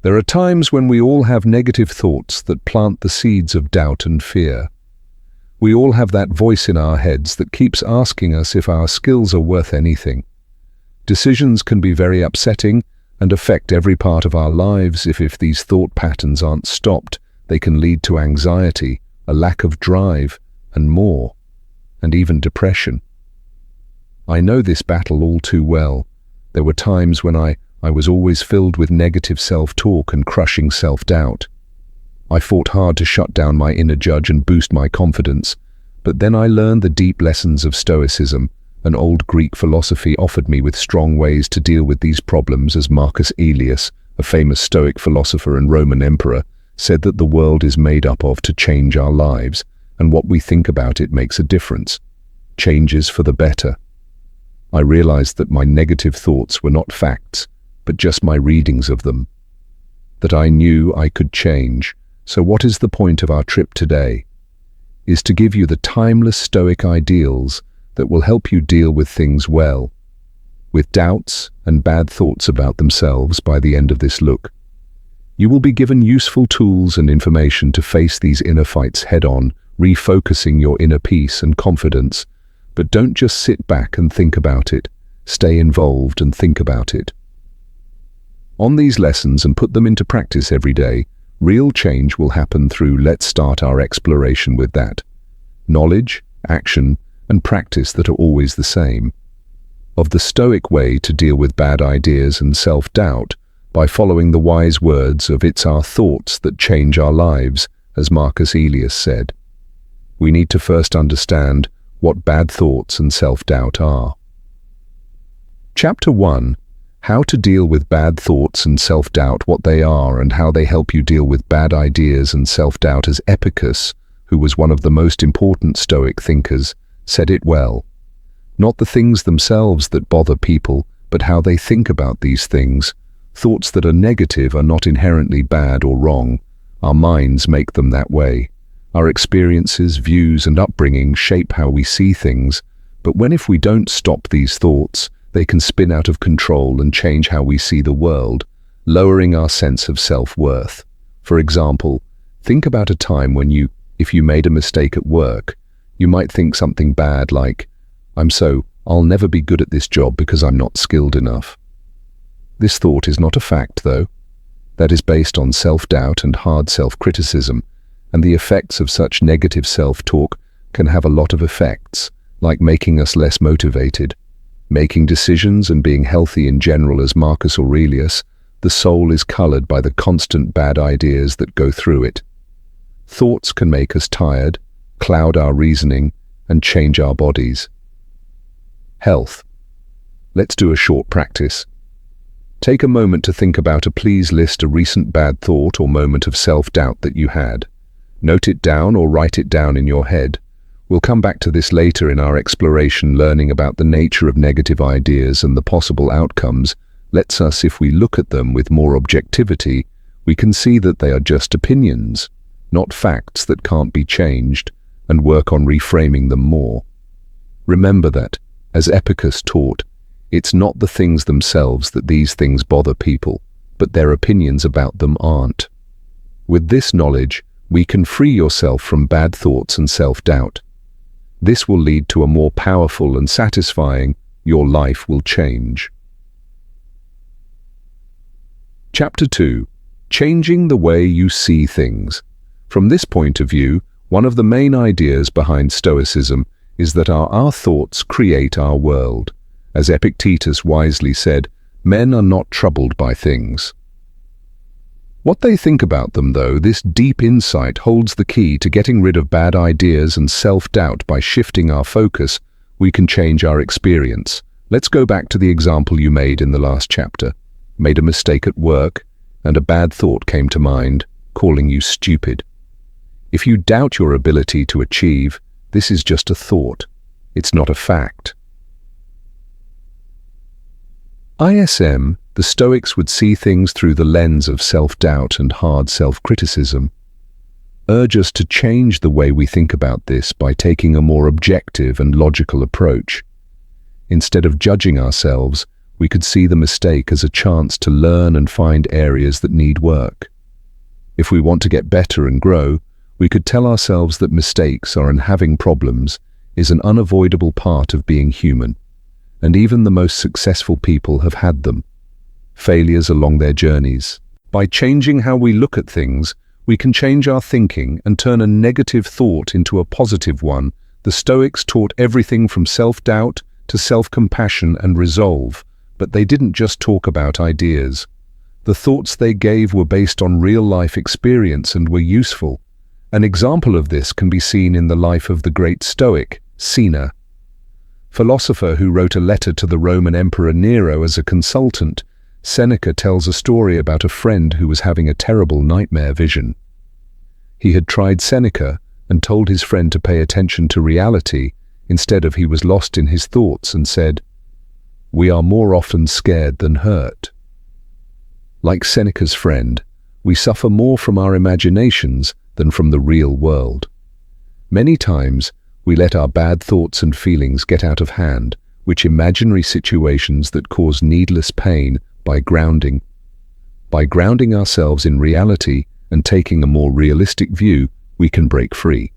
There are times when we all have negative thoughts that plant the seeds of doubt and fear. We all have that voice in our heads that keeps asking us if our skills are worth anything. Decisions can be very upsetting and affect every part of our lives if these thought patterns aren't stopped. They can lead to anxiety, a lack of drive, and more, and even depression. I know this battle all too well. There were times when I was always filled with negative self-talk and crushing self-doubt. I fought hard to shut down my inner judge and boost my confidence, but then I learned the deep lessons of Stoicism. An old Greek philosophy offered me with strong ways to deal with these problems, as Marcus Aurelius, a famous Stoic philosopher and Roman emperor, said that the world is made up of to change our lives, and what we think about it makes a difference. Changes for the better. I realized that my negative thoughts were not facts, but just my readings of them. That I knew I could change. So what is the point of our trip today? Is to give you the timeless Stoic ideals that will help you deal with things well, with doubts and bad thoughts about themselves by the end of this look. You will be given useful tools and information to face these inner fights head-on, refocusing your inner peace and confidence. But don't just sit back and think about it. Stay involved and think about it. On these lessons and put them into practice every day, real change will happen through. Let's start our exploration with that. Knowledge, action, and practice that are always the same. Of the Stoic way to deal with bad ideas and self-doubt by following the wise words of "It's our thoughts that change our lives," as Marcus Aurelius said. We need to first understand what bad thoughts and self-doubt are. Chapter 1. How to deal with bad thoughts and self-doubt, what they are and how they help you deal with bad ideas and self-doubt. As Epicurus, who was one of the most important Stoic thinkers, said it well. Not the things themselves that bother people, but how they think about these things. Thoughts that are negative are not inherently bad or wrong. Our minds make them that way. Our experiences, views, and upbringing shape how we see things, but if we don't stop these thoughts, they can spin out of control and change how we see the world, lowering our sense of self-worth. For example, think about a time when if you made a mistake at work, you might think something bad like, I'll never be good at this job because I'm not skilled enough. This thought is not a fact, though. That is based on self-doubt and hard self-criticism, and the effects of such negative self-talk can have a lot of effects, like making us less motivated, making decisions and being healthy in general. As Marcus Aurelius, the soul is colored by the constant bad ideas that go through it. Thoughts can make us tired, cloud our reasoning, and change our bodies. Health. Let's do a short practice. Take a moment to think about please list a recent bad thought or moment of self-doubt that you had. Note it down or write it down in your head. We'll come back to this later in our exploration, learning about the nature of negative ideas and the possible outcomes. Lets us, if we look at them with more objectivity, we can see that they are just opinions, not facts that can't be changed, and work on reframing them more. Remember that, as Epicurus taught, it's not the things themselves that these things bother people, but their opinions about them aren't. With this knowledge, we can free yourself from bad thoughts and self-doubt. This will lead to a more powerful and satisfying, your life will change. Chapter 2. Changing the way you see things. From this point of view, one of the main ideas behind Stoicism is that our thoughts create our world. As Epictetus wisely said, men are not troubled by things. What they think about them, though, this deep insight holds the key to getting rid of bad ideas and self-doubt. By shifting our focus, we can change our experience. Let's go back to the example you made in the last chapter. Made a mistake at work, and a bad thought came to mind, calling you stupid. If you doubt your ability to achieve, this is just a thought. It's not a fact. ISM, the Stoics would see things through the lens of self-doubt and hard self-criticism. Urge us to change the way we think about this by taking a more objective and logical approach. Instead of judging ourselves, we could see the mistake as a chance to learn and find areas that need work. If we want to get better and grow, we could tell ourselves that mistakes and having problems is an unavoidable part of being human, and even the most successful people have had them. Failures along their journeys. By changing how we look at things, we can change our thinking and turn a negative thought into a positive one. The Stoics taught everything from self-doubt to self-compassion and resolve, but they didn't just talk about ideas. The thoughts they gave were based on real-life experience and were useful. An example of this can be seen in the life of the great Stoic, Seneca, philosopher who wrote a letter to the Roman Emperor Nero as a consultant. Seneca tells a story about a friend who was having a terrible nightmare vision. He had tried Seneca and told his friend to pay attention to reality. Instead he was lost in his thoughts and said, "We are more often scared than hurt." Like Seneca's friend, we suffer more from our imaginations than from the real world. Many times, we let our bad thoughts and feelings get out of hand, which imaginary situations that cause needless pain. By grounding ourselves in reality and taking a more realistic view, we can break free.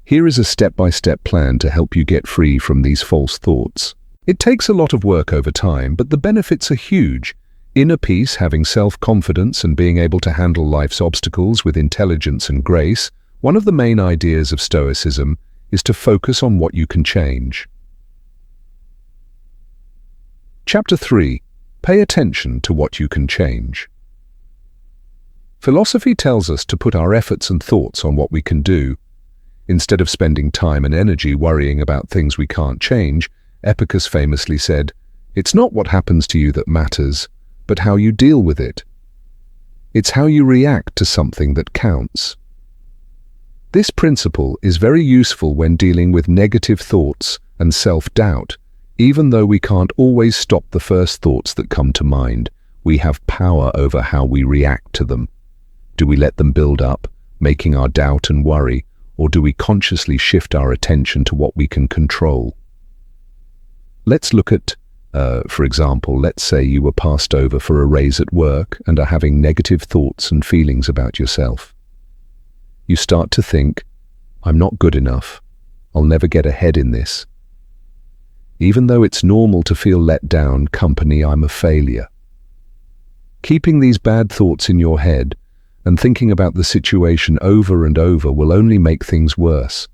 Here is a step-by-step plan to help you get free from these false thoughts. It takes a lot of work over time, but the benefits are huge. Inner peace, having self-confidence and being able to handle life's obstacles with intelligence and grace. One of the main ideas of Stoicism is to focus on what you can change. Chapter 3. Pay attention to what you can change. Philosophy tells us to put our efforts and thoughts on what we can do. Instead of spending time and energy worrying about things we can't change, Epicurus famously said, "It's not what happens to you that matters, but how you deal with it. It's how you react to something that counts." This principle is very useful when dealing with negative thoughts and self-doubt. Even though we can't always stop the first thoughts that come to mind, we have power over how we react to them. Do we let them build up, making our doubt and worry, or do we consciously shift our attention to what we can control? Let's look at, for example, let's say you were passed over for a raise at work and are having negative thoughts and feelings about yourself. You start to think, "I'm not good enough. I'll never get ahead in this." Even though it's normal to feel let down, I'm a failure. Keeping these bad thoughts in your head and thinking about the situation over and over will only make things worse.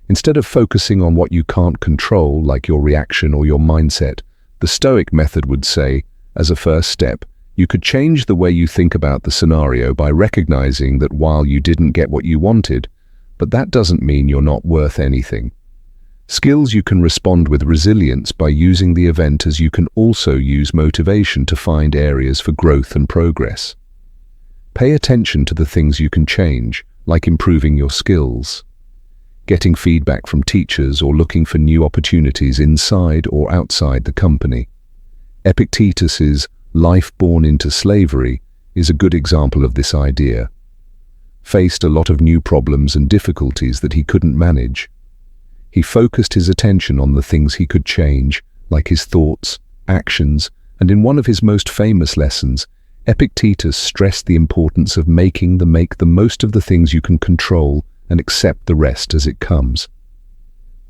Instead of focusing on what you can't control, like your reaction or your mindset, the Stoic method would say, as a first step, you could change the way you think about the scenario by recognizing that while you didn't get what you wanted, but that doesn't mean you're not worth anything. Skills: you can respond with resilience by using the event, as you can also use motivation to find areas for growth and progress. Pay attention to the things you can change, like improving your skills, getting feedback from teachers, or looking for new opportunities inside or outside the company. Epictetus's Life Born into Slavery is a good example of this idea. Faced a lot of new problems and difficulties that he couldn't manage. He focused his attention on the things he could change, like his thoughts, actions, and in one of his most famous lessons, Epictetus stressed the importance of make the most of the things you can control and accept the rest as it comes.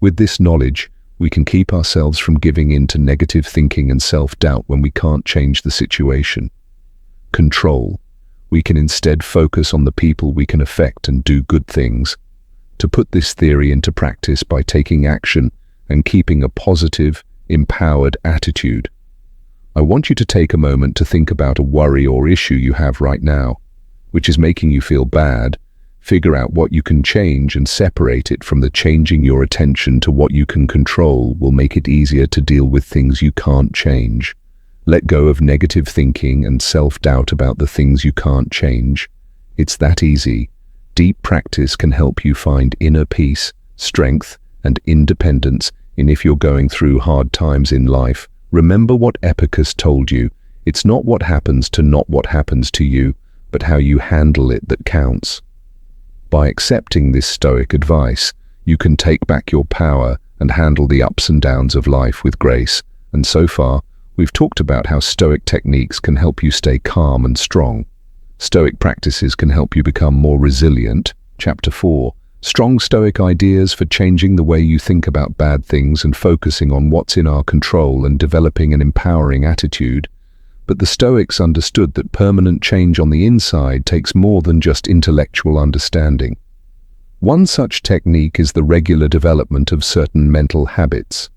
With this knowledge, we can keep ourselves from giving in to negative thinking and self-doubt when we can't change the situation. Control. We can instead focus on the people we can affect and do good things. To put this theory into practice by taking action and keeping a positive, empowered attitude. I want you to take a moment to think about a worry or issue you have right now, which is making you feel bad. Figure out what you can change and separate it from the changing your attention to what you can control will make it easier to deal with things you can't change. Let go of negative thinking and self-doubt about the things you can't change. It's that easy. Deep practice can help you find inner peace, strength, and independence. And if you're going through hard times in life, remember what Epicurus told you. It's not what happens to you, but how you handle it that counts. By accepting this Stoic advice, you can take back your power and handle the ups and downs of life with grace. And so far, We've talked about how Stoic techniques can help you stay calm and strong. Stoic practices can help you become more resilient. Chapter 4. Strong Stoic ideas for changing the way you think about bad things and focusing on what's in our control and developing an empowering attitude. But the Stoics understood that permanent change on the inside takes more than just intellectual understanding. One such technique is the regular development of certain mental habits.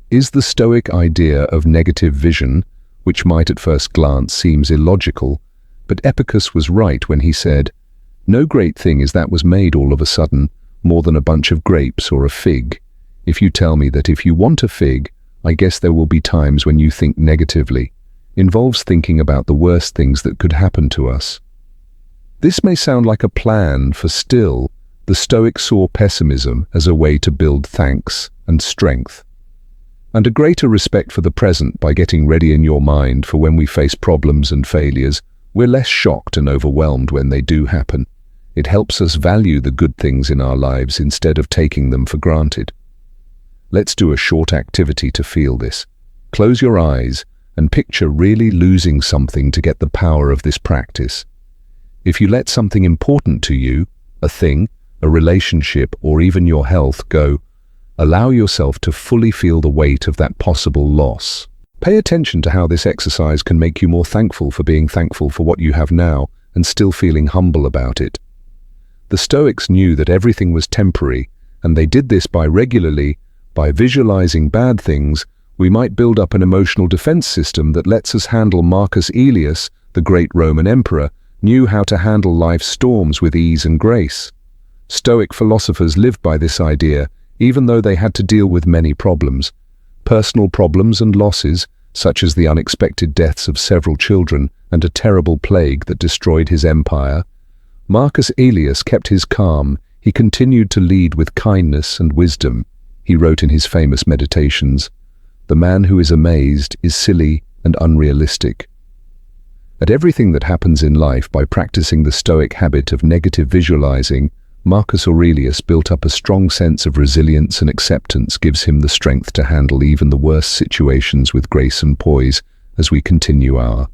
Is the Stoic idea of negative vision, which might at first glance seems illogical, but Epicurus was right when he said, "No great thing is that was made all of a sudden, more than a bunch of grapes or a fig. If you tell me that if you want a fig, I guess there will be times when you think negatively," involves thinking about the worst things that could happen to us. This may sound like a plan, for still, the Stoics saw pessimism as a way to build thanks and strength, and a greater respect for the present. By getting ready in your mind for when we face problems and failures, we're less shocked and overwhelmed when they do happen. It helps us value the good things in our lives instead of taking them for granted. Let's do a short activity to feel this. Close your eyes and picture really losing something to get the power of this practice. If you let something important to you, a thing, a relationship, or even your health go, allow yourself to fully feel the weight of that possible loss. Pay attention to how this exercise can make you more thankful for being thankful for what you have now and still feeling humble about it. The Stoics knew that everything was temporary, and they did this by visualizing bad things. We might build up an emotional defense system that lets us handle. Marcus Aurelius, the great Roman emperor, knew how to handle life's storms with ease and grace. Stoic philosophers lived by this idea, even though they had to deal with many problems. Personal problems and losses, such as the unexpected deaths of several children and a terrible plague that destroyed his empire. Marcus Aurelius kept his calm. He continued to lead with kindness and wisdom. He wrote in his famous meditations, "The man who is amazed is silly and unrealistic." At everything that happens in life, by practicing the Stoic habit of negative visualizing, Marcus Aurelius built up a strong sense of resilience, and acceptance gives him the strength to handle even the worst situations with grace and poise as we continue our.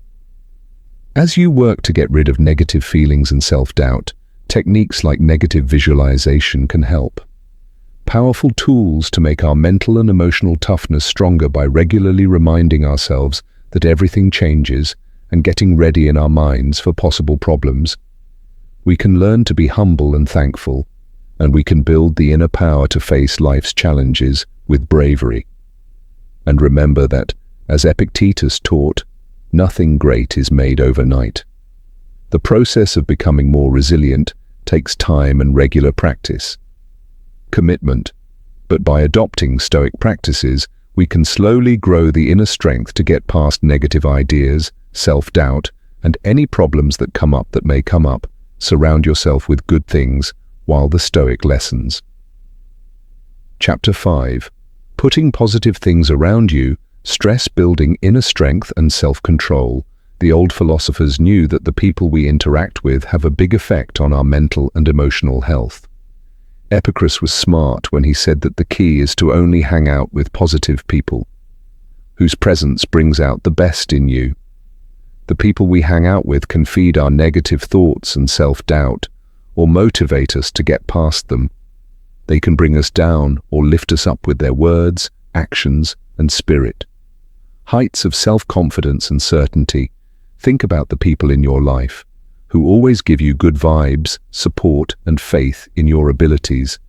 As you work to get rid of negative feelings and self-doubt, techniques like negative visualization can help. Powerful tools to make our mental and emotional toughness stronger by regularly reminding ourselves that everything changes and getting ready in our minds for possible problems. We can learn to be humble and thankful, and we can build the inner power to face life's challenges with bravery. And remember that, as Epictetus taught, nothing great is made overnight. The process of becoming more resilient takes time and regular practice. Commitment. But by adopting Stoic practices, we can slowly grow the inner strength to get past negative ideas, self-doubt, and any problems that may come up. Surround yourself with good things while the Stoic lessons. Chapter 5. Putting positive things around you, stress building inner strength and self-control. The old philosophers knew that the people we interact with have a big effect on our mental and emotional health. Epicurus was smart when he said that the key is to only hang out with positive people, whose presence brings out the best in you. The people we hang out with can feed our negative thoughts and self-doubt, or motivate us to get past them. They can bring us down or lift us up with their words, actions, and spirit. Heights of self-confidence and certainty. Think about the people in your life who always give you good vibes, support, and faith in your abilities.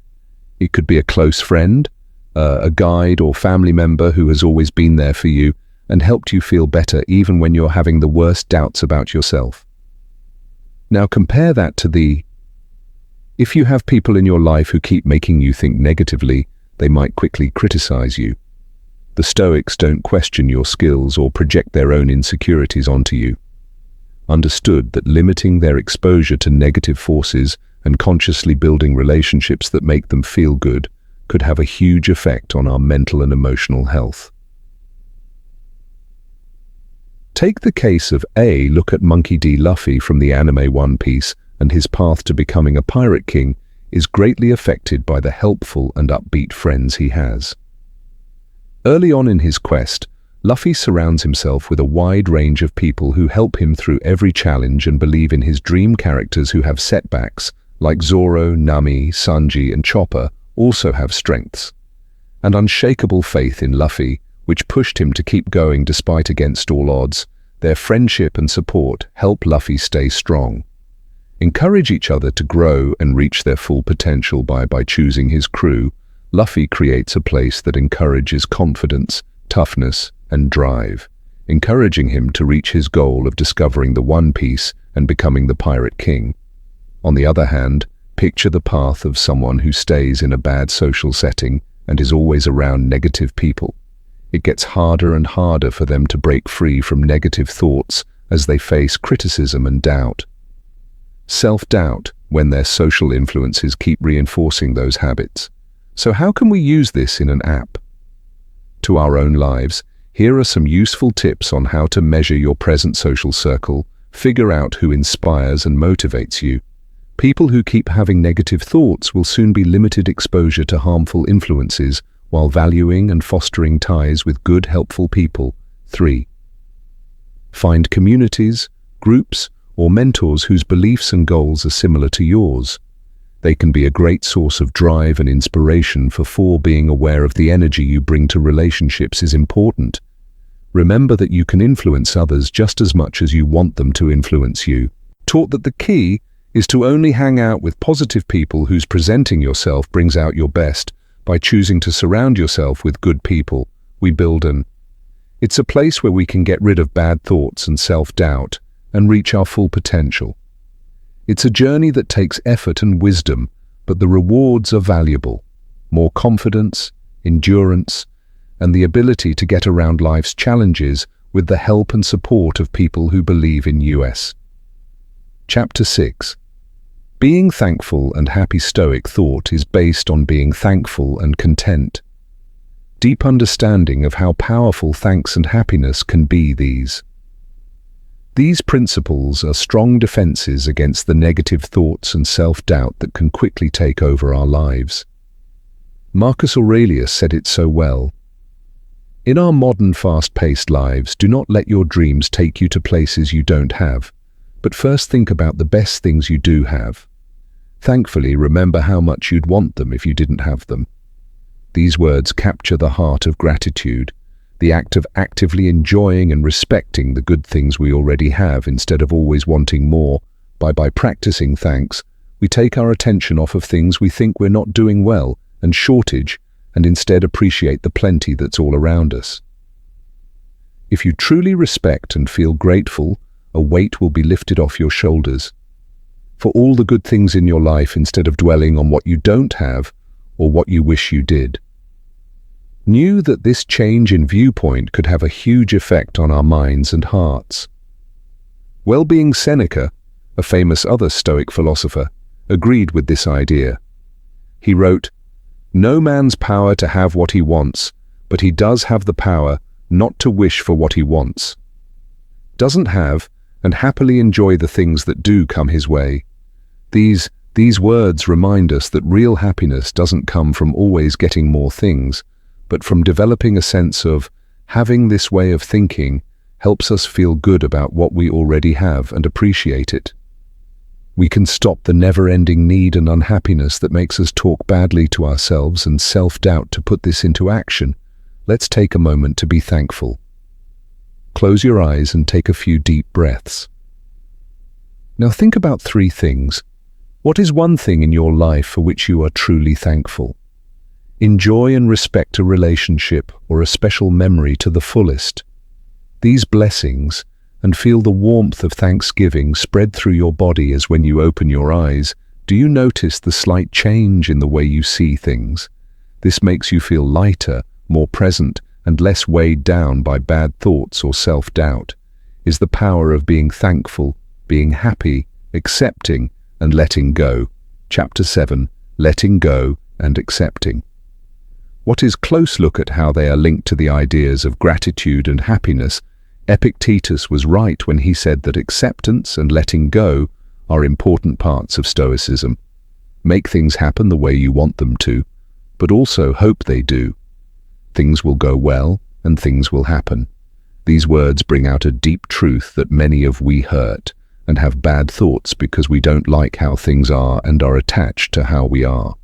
It could be a close friend, a guide or family member who has always been there for you and helped you feel better even when you're having the worst doubts about yourself. Now compare that to if you have people in your life who keep making you think negatively, they might quickly criticize you. The Stoics don't question your skills or project their own insecurities onto you. Understood that limiting their exposure to negative forces and consciously building relationships that make them feel good could have a huge effect on our mental and emotional health. Take the case of A. Look at Monkey D. Luffy from the anime One Piece, and his path to becoming a pirate king is greatly affected by the helpful and upbeat friends he has. Early on in his quest, Luffy surrounds himself with a wide range of people who help him through every challenge and believe in his dream characters who have setbacks, like Zoro, Nami, Sanji, and Chopper, also have strengths. And unshakable faith in Luffy, which pushed him to keep going despite against all odds. Their friendship and support help Luffy stay strong. Encourage each other to grow and reach their full potential by choosing his crew. Luffy creates a place that encourages confidence, toughness, and drive, encouraging him to reach his goal of discovering the One Piece and becoming the Pirate King. On the other hand, picture the path of someone who stays in a bad social setting and is always around negative people. It gets harder and harder for them to break free from negative thoughts as they face criticism and doubt. Self-doubt when their social influences keep reinforcing those habits. So how can we use this in an app? To our own lives, here are some useful tips on how to measure your present social circle, figure out who inspires and motivates you. People who keep having negative thoughts will soon be limited exposure to harmful influences while valuing and fostering ties with good, helpful people. 3. Find communities, groups, or mentors whose beliefs and goals are similar to yours. They can be a great source of drive and inspiration. For 4. Being aware of the energy you bring to relationships is important. Remember that you can influence others just as much as you want them to influence you. Taught that the key is to only hang out with positive people whose presenting yourself brings out your best. By choosing to surround yourself with good people, we build it's a place where we can get rid of bad thoughts and self-doubt and reach our full potential. It's a journey that takes effort and wisdom, but the rewards are valuable. More confidence, endurance, and the ability to get around life's challenges with the help and support of people who believe in us. Chapter 6. Being thankful and happy. Stoic thought is based on being thankful and content. Deep understanding of how powerful thanks and happiness can be. These principles are strong defenses against the negative thoughts and self-doubt that can quickly take over our lives. Marcus Aurelius said it so well. In our modern fast-paced lives, do not let your dreams take you to places you don't have, but first think about the best things you do have. Thankfully, remember how much you'd want them if you didn't have them. These words capture the heart of gratitude, the act of actively enjoying and respecting the good things we already have instead of always wanting more. By practicing thanks, we take our attention off of things we think we're not doing well and shortage, and instead appreciate the plenty that's all around us. If you truly respect and feel grateful, a weight will be lifted off your shoulders for all the good things in your life instead of dwelling on what you don't have or what you wish you did. Knew that this change in viewpoint could have a huge effect on our minds and hearts. Well-being Seneca, a famous other Stoic philosopher, agreed with this idea. He wrote, "No man's power to have what he wants, but he does have the power not to wish for what he wants. Doesn't have, and happily enjoy the things that do come his way." These words remind us that real happiness doesn't come from always getting more things, but from developing a sense of having. This way of thinking helps us feel good about what we already have and appreciate it. We can stop the never-ending need and unhappiness that makes us talk badly to ourselves and self-doubt. To put this into action, let's take a moment to be thankful. Close your eyes and take a few deep breaths. Now think about 3 things. What is one thing in your life for which you are truly thankful? Enjoy and respect a relationship or a special memory to the fullest. These blessings, and feel the warmth of thanksgiving spread through your body as when you open your eyes. Do you notice the slight change in the way you see things? This makes you feel lighter, more present, and less weighed down by bad thoughts or self-doubt. Is the power of being thankful, being happy, accepting, and letting go. Chapter 7. Letting go and accepting. What is close look at how they are linked to the ideas of gratitude and happiness. Epictetus was right when he said that acceptance and letting go are important parts of Stoicism. Make things happen the way you want them to, but also hope they do. Things will go well and things will happen. These words bring out a deep truth that many of we hurt and have bad thoughts because we don't like how things are and are attached to how we are.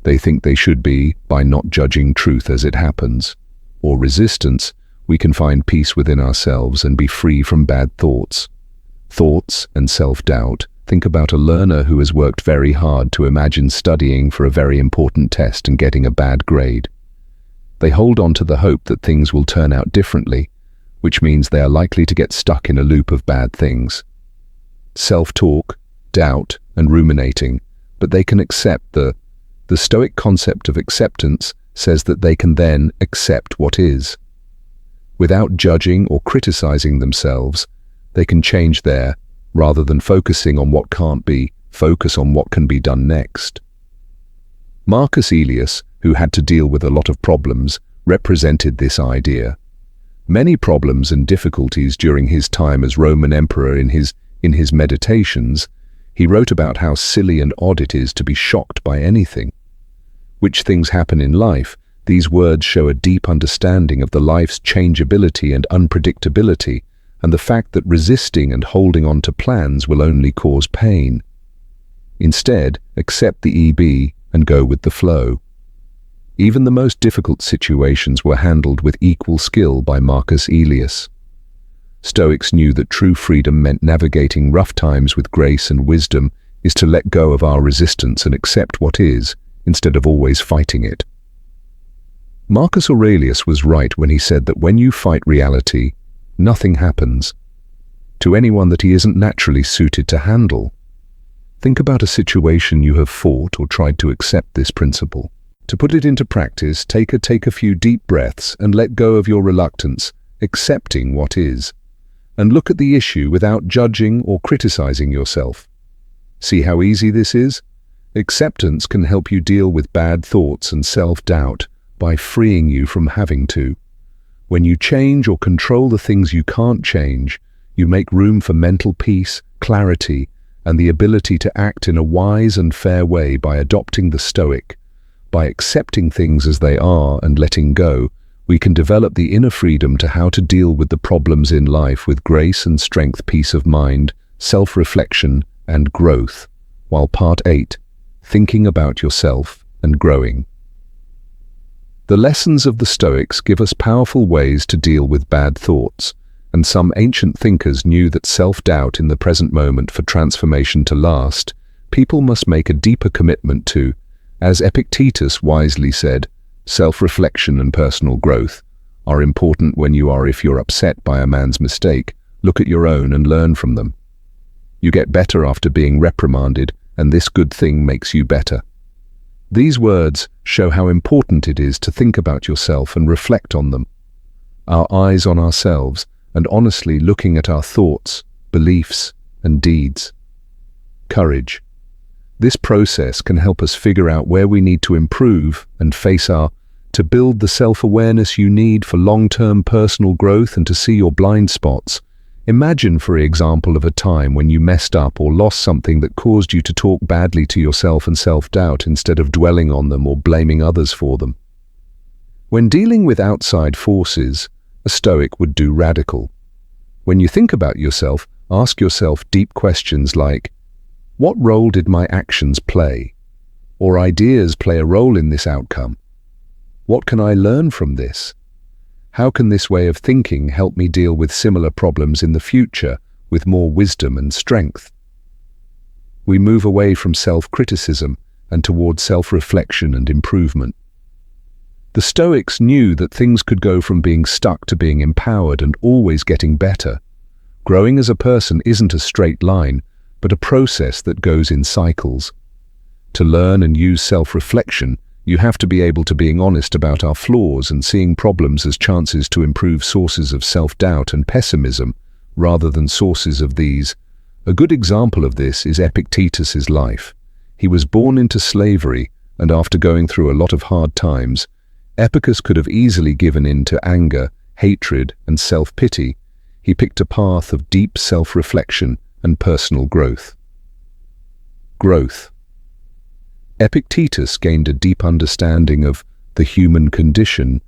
They think they should be by not judging truth as it happens. Or resistance, we can find peace within ourselves and be free from bad thoughts. Thoughts and self-doubt. Think about a learner who has worked very hard to imagine studying for a very important test and getting a bad grade. They hold on to the hope that things will turn out differently, which means they are likely to get stuck in a loop of bad things. Self-talk, doubt, and ruminating, but they can accept the Stoic concept of acceptance says that they can then accept what is. Without judging or criticizing themselves, they can change there, rather than focusing on what can't be, focus on what can be done next. Marcus Aurelius, who had to deal with a lot of problems, represented this idea. Many problems and difficulties during his time as Roman emperor. In his meditations, he wrote about how silly and odd it is to be shocked by anything. Which things happen in life, these words show a deep understanding of the life's changeability and unpredictability, and the fact that resisting and holding on to plans will only cause pain. Instead, accept the EB and go with the flow. Even the most difficult situations were handled with equal skill by Marcus Aurelius. Stoics knew that true freedom meant navigating rough times with grace and wisdom is to let go of our resistance and accept what is, instead of always fighting it. Marcus Aurelius was right when he said that when you fight reality, nothing happens to anyone that he isn't naturally suited to handle. Think about a situation you have fought or tried to accept this principle. To put it into practice, take a few deep breaths and let go of your reluctance, accepting what is. And look at the issue without judging or criticizing yourself. See how easy this is? Acceptance can help you deal with bad thoughts and self-doubt by freeing you from having to. When you change or control the things you can't change, you make room for mental peace, clarity, and the ability to act in a wise and fair way by adopting the Stoic. By accepting things as they are and letting go, we can develop the inner freedom to how to deal with the problems in life with grace and strength, peace of mind, self-reflection, and growth. While Part 8, Thinking about Yourself and Growing. The lessons of the Stoics give us powerful ways to deal with bad thoughts, and some ancient thinkers knew that self-doubt in the present moment for transformation to last, people must make a deeper commitment to, as Epictetus wisely said, self-reflection and personal growth are important when if you're upset by a man's mistake, look at your own and learn from them. You get better after being reprimanded, and this good thing makes you better. These words show how important it is to think about yourself and reflect on them. Our eyes on ourselves and honestly looking at our thoughts, beliefs, and deeds. Courage. This process can help us figure out where we need to improve and to build the self-awareness you need for long-term personal growth and to see your blind spots. Imagine, for example, of a time when you messed up or lost something that caused you to talk badly to yourself and self-doubt instead of dwelling on them or blaming others for them. When dealing with outside forces, a Stoic would do radical. When you think about yourself, ask yourself deep questions like, what role did my actions play? Or ideas play a role in this outcome? What can I learn from this? How can this way of thinking help me deal with similar problems in the future with more wisdom and strength? We move away from self-criticism and toward self-reflection and improvement. The Stoics knew that things could go from being stuck to being empowered and always getting better. Growing as a person isn't a straight line, but a process that goes in cycles. To learn and use self-reflection, you have to be able to being honest about our flaws and seeing problems as chances to improve sources of self-doubt and pessimism, rather than sources of these. A good example of this is Epictetus's life. He was born into slavery, and after going through a lot of hard times, Epictetus could have easily given in to anger, hatred, and self-pity. He picked a path of deep self-reflection and personal growth. Growth. Epictetus gained a deep understanding of the human condition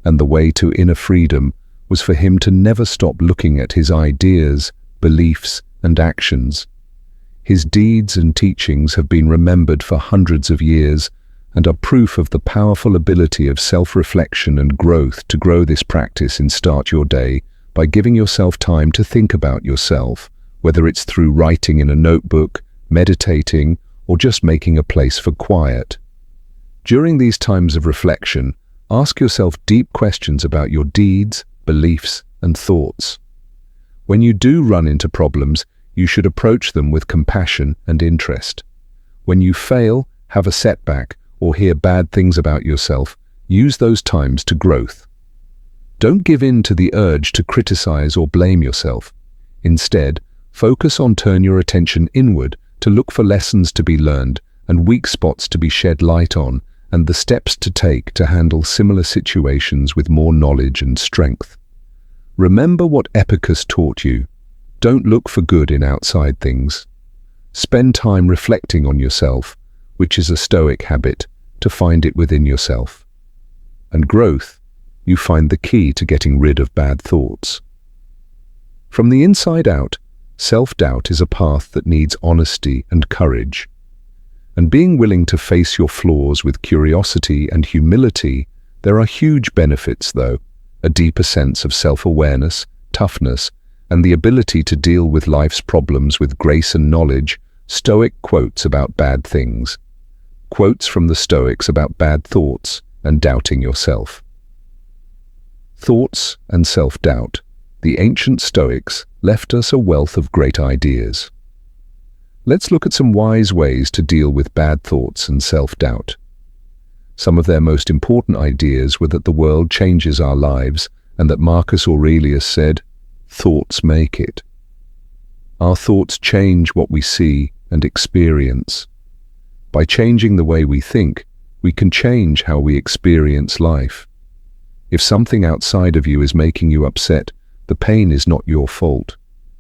and the way to inner freedom was for him to never stop looking at his ideas, beliefs, and actions. His deeds and teachings have been remembered for hundreds of years and are proof of the powerful ability of self-reflection and growth. To grow this practice in Start Your Day by giving yourself time to think about yourself, whether it's through writing in a notebook, meditating, or just making a place for quiet. During these times of reflection, ask yourself deep questions about your deeds, beliefs, and thoughts. When you do run into problems, you should approach them with compassion and interest. When you fail, have a setback, or hear bad things about yourself, use those times to growth. Don't give in to the urge to criticize or blame yourself. Instead, focus on turn your attention inward to look for lessons to be learned and weak spots to be shed light on, and the steps to take to handle similar situations with more knowledge and strength. Remember what Epictetus taught you. Don't look for good in outside things. Spend time reflecting on yourself, which is a Stoic habit, to find it within yourself. And growth, you find the key to getting rid of bad thoughts. From the inside out, self-doubt is a path that needs honesty and courage. And being willing to face your flaws with curiosity and humility, there are huge benefits though, a deeper sense of self-awareness, toughness, and the ability to deal with life's problems with grace and knowledge. Stoic quotes about bad things. Quotes from the Stoics about bad thoughts and doubting yourself. Thoughts and self-doubt. The ancient Stoics left us a wealth of great ideas. Let's look at some wise ways to deal with bad thoughts and self-doubt. Some of their most important ideas were that the world changes our lives and that Marcus Aurelius said, "Thoughts make it." Our thoughts change what we see and experience. By changing the way we think, we can change how we experience life. If something outside of you is making you upset, the pain is not your fault,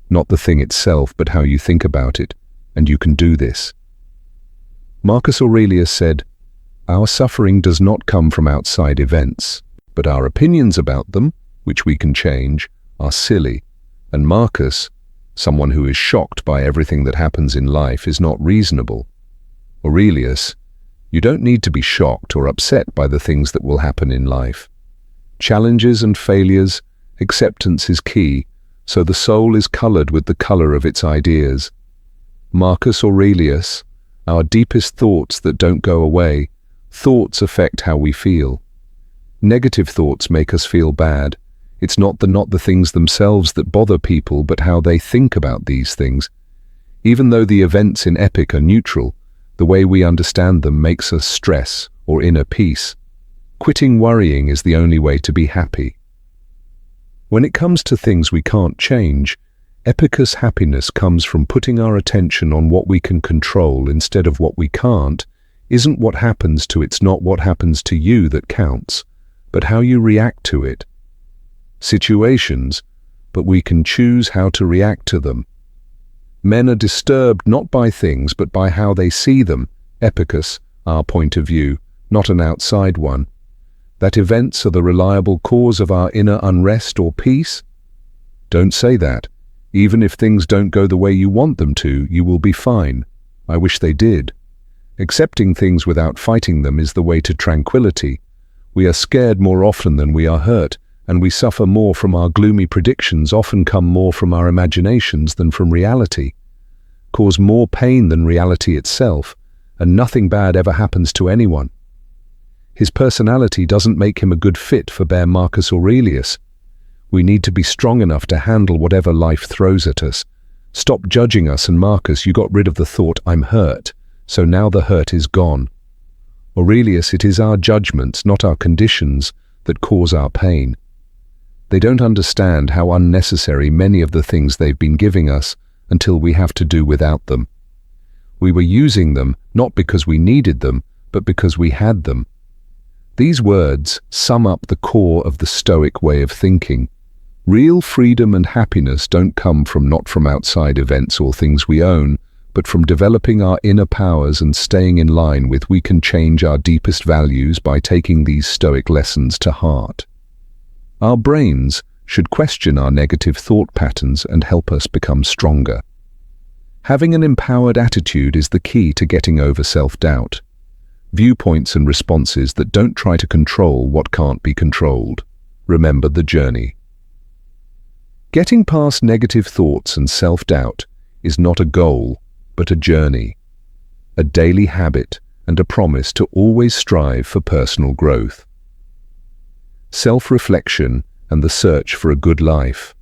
not the thing itself, but how you think about it, and you can do this. Marcus Aurelius said, "Our suffering does not come from outside events, but our opinions about them, which we can change, are silly." And Marcus, someone who is shocked by everything that happens in life, is not reasonable. Aurelius, you don't need to be shocked or upset by the things that will happen in life. Challenges and failures, acceptance is key, so the soul is colored with the color of its ideas. Marcus Aurelius, our deepest thoughts that don't go away, thoughts affect how we feel. Negative thoughts make us feel bad. It's not the things themselves that bother people, but how they think about these things. Even though the events in epic are neutral, the way we understand them makes us stress or inner peace. Quitting worrying is the only way to be happy. When it comes to things we can't change, Epictetus' happiness comes from putting our attention on what we can control instead of what we can't. Isn't what happens to it's not what happens to you that counts, but how you react to it. Situations, but we can choose how to react to them. Men are disturbed not by things but by how they see them. Epictetus, our point of view, not an outside one. That events are the reliable cause of our inner unrest or peace? Don't say that. Even if things don't go the way you want them to, you will be fine. I wish they did. Accepting things without fighting them is the way to tranquility. We are scared more often than we are hurt, and we suffer more from our gloomy predictions, often come more from our imaginations than from reality, cause more pain than reality itself, and nothing bad ever happens to anyone. His personality doesn't make him a good fit for Bear Marcus Aurelius. We need to be strong enough to handle whatever life throws at us. Stop judging us, and Marcus, you got rid of the thought, "I'm hurt," so now the hurt is gone. Aurelius, it is our judgments, not our conditions, that cause our pain. They don't understand how unnecessary many of the things they've been giving us until we have to do without them. We were using them not because we needed them, but because we had them. These words sum up the core of the Stoic way of thinking. Real freedom and happiness don't come not from outside events or things we own, but from developing our inner powers and staying in line with. We can change our deepest values by taking these Stoic lessons to heart. Our brains, should question our negative thought patterns and help us become stronger. Having an empowered attitude is the key to getting over self-doubt. Viewpoints and responses that don't try to control what can't be controlled. Remember the journey. Getting past negative thoughts and self-doubt is not a goal, but a journey, a daily habit, and a promise to always strive for personal growth. Self-reflection and the search for a good life.